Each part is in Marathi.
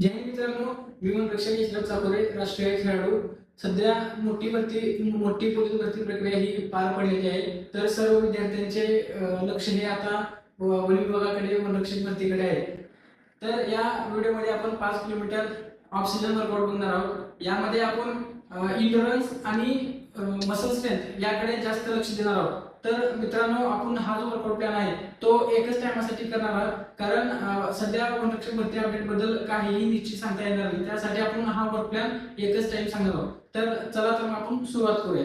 जय हिंद मित्रांनो, विमान रक्षक ईश्वर चाकोरे राष्ट्रीय खेळाडू. सध्या मोठी पोलीस भरती प्रक्रिया ही पार पडलेली आहे. तर सर्व विद्यार्थ्यांचे लक्ष हे आता वन विभागाकडे वनरक्षक भरतीकडे आहे. तर या व्हिडिओमध्ये आपण 5 किलोमीटर ऑक्सिजन वर्कआउट बघणार आहोत. यामध्ये आपण इंड्युरन्स आणि मसल स्ट्रेंथ याकडे जास्त लक्ष देणार आहोत. तर मित्रांनो, आपण हा जो वर्कआउट प्लॅन आहे तो एकच टायमासाठी करणार आहोत, कारण सध्या वनरक्षक भरती अपडेट बद्दल काहीही निश्चित सांगता येणार नाही. त्यासाठी आपण हा वर्क प्लॅन एकच टाइम सांगणार आहोत. तर चला तर मग आपण सुरुवात करूया.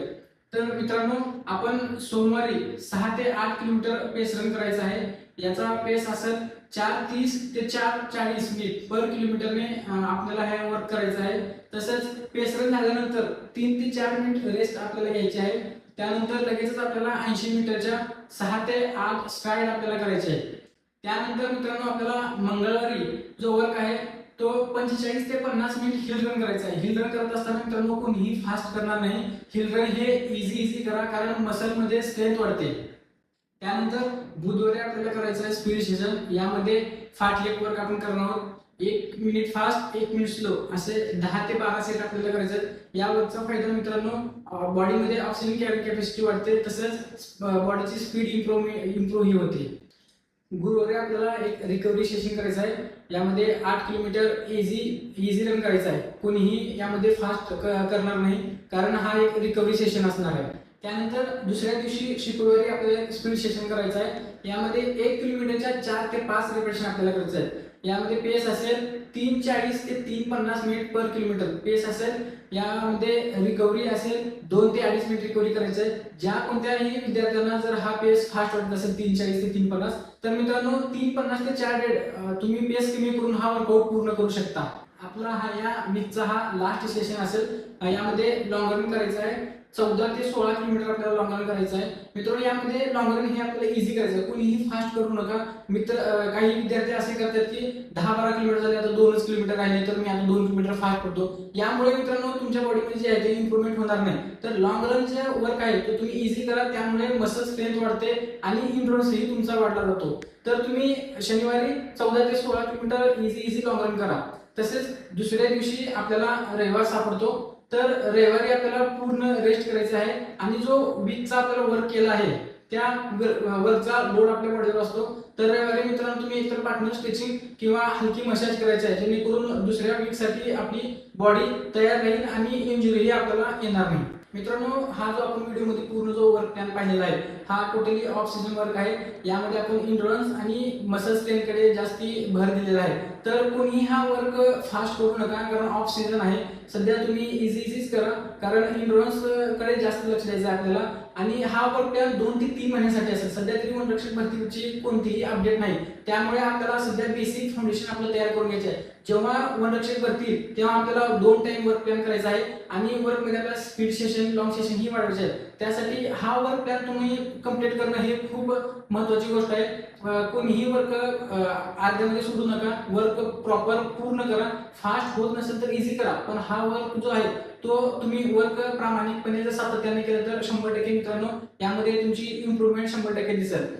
तर मित्रांनो, आपण सोमवारी 6 ते 8 किलोमीटर पेस रन करायचा आहे. याचा पेस असेल 4:30 ते 4:40 मिनिट पर किलोमीटरने आपल्याला हे वर्क करायचं आहे. तसंच पेस रन झाल्यानंतर 3 ते 4 मिनिट रेस्ट आपल्याला घ्यायची आहे. त्यानंतर लगेचच आपल्याला 80 मीटरच्या 6 ते 8 स्ट्राइड आपल्याला करायचे आहे. त्यानंतर मित्रांनो, आपल्याला मंगळवारी जो वर्क आहे तो 45 ते 50 मिनिट हिल रन करायचा आहे. हिल रन करत असताना मित्रांनो कोणीही फास्ट करणार नाही. हिल रन हे इझी करा, कारण मसलमध्ये स्ट्रेंथ वाढते. त्यानंतर बुधवारी आपल्याला करायचं आहे स्पीड सेशन. यामध्ये फाट लेग वर्क आपण करणार आहोत. 1 मिनिट फास्ट 1 मिनिट स्लो असे 10 ते 12 सेट आपल्याला करायचे आहेत. या वर्कचा फायदा मित्रांनो, बॉडीमध्ये ऑक्सिजन कॅरी कॅपॅसिटी वाढते, तसंच बॉडीची स्पीड इम्प्रूव्ह ही होते. गुरुवारी आपल्याला एक रिकव्हरी सेशन करायचं आहे. यामध्ये 8 किलोमीटर इझी रन करायचा आहे. कोणीही यामध्ये फास्ट करणार नाही, कारण हा एक रिकव्हरी सेशन असणार आहे. त्यानंतर दुसऱ्या दिवशी शुक्रवारी आपल्याला स्पीड सेशन करायचं आहे. यामध्ये 1 किलोमीटरच्या 4 ते 5 रिपिटेशन आपल्याला करायचं आहे. यामध्ये पेस असेल 3:40 ते 3:50 मिनिट पर किलोमीटर पेस असेल. यामध्ये रिकव्हरी असेल 2 ते 2.5 मिनिट रिकव्हरी करायचं आहे. ज्या कोणत्याही विद्यार्थ्यांना जर हा पेस फास्ट वाटत असेल 3:40 ते 3:50, तर मित्रांनो 3:50 ते 4:30 तुम्ही पेस कमी करून हा वर्कआउट पूर्ण करू शकता. आपला या वीकचा हा लास्ट सेशन असेल. यामध्ये लॉंग रन करायचं आहे. 14 ते 16 किलोमीटर आपल्याला लॉंग रन करायचं आहे. मित्रांनो, यामध्ये लॉंग रन हे आपल्याला इझी करायचं आहे. कोणीही फास्ट करू नका. काही विद्यार्थी असे करतात की 10-12 किलोमीटर झाले, आता 2च किलोमीटर राहिले, तर मी आता 2 किलोमीटर फास्ट करतो. यामुळे मित्रांनो तुमच्या बॉडीमध्ये जे आहे ते इम्प्रूव्हमेंट होणार नाही. तर लॉंग रन जे वर्क आहे तो तुम्ही इझी करा. त्यामुळे मसल स्ट्रेंथ वाढते आणि इंड्युरन्सही तुमचा वाढला जातो. तर तुम्ही शनिवारी 14 ते 16 किलोमीटर इझी लॉंग रन करा. तसेच दुसऱ्या दिवशी आपल्याला रविवार सापडतो. तर रविवारी आपल्याला पूर्ण रेस्ट करायचा आहे आणि जो वीकचा आपल्याला वर्क केला आहे त्या वर्कचा लोड आपल्या बॉडीवर असतो. तर रविवारी मित्रांनो तुम्ही एकतर पार्टनर स्ट्रेचिंग किंवा हलकी मसाज करायची आहे, जेणेकरून दुसऱ्या वीकसाठी आपली बॉडी तयार राहील आणि इंजुरी आपल्याला येणार नाही. मित्रांनो, हा जो आपण व्हिडिओमध्ये पूर्ण जो वर्क प्लॅन पाहिलेला आहे हा टोटली ऑफ सीझन वर्क आहे. यामध्ये आपण इंड्युरन्स आणि मसल स्ट्रेंथकडे जास्ती भर दिलेला आहे. तर कोणीही हा वर्क फास्ट करू नका, कारण ऑफ सीझन आहे. सध्या तुम्ही इझीच करा, कारण इंड्युरन्स कडे जास्त लक्ष द्यायचं आहे आपल्याला. आणि हा वर्क प्लॅन 2 ते 3 महिन्यासाठी असेल. सध्या तरी वनरक्षक भरतीची कोणतीही अपडेट नाही, त्यामुळे आपल्याला सध्या बेसिक फाउंडेशन आपलं तयार करून घ्यायचं आहे. जेव्हा वनरक्षक भरती तेव्हा आपल्याला 2 टाइम वर्क प्लॅन करायचा आहे आणि वर्क मध्ये आपल्याला स्पीड सेशन लॉंग सेशन ही वाढवायचे आहे. त्यासाठी हा वर्क प्लॅन तुम्ही कंप्लीट करणं हे खूप महत्त्वाची गोष्ट आहे. कोणीही वर्क अर्ध्यामध्ये सोडू नका. वर्क प्रॉपर पूर्ण करा. फास्ट होत नसेल तर इझी करा, पण हा वर्क जो आहे तो तुम्ही वर्क प्रामाणिकपणे जर सातत्याने केलं तर 100% मित्रांनो यामध्ये तुमची इम्प्रूव्हमेंट 100% दिसेल.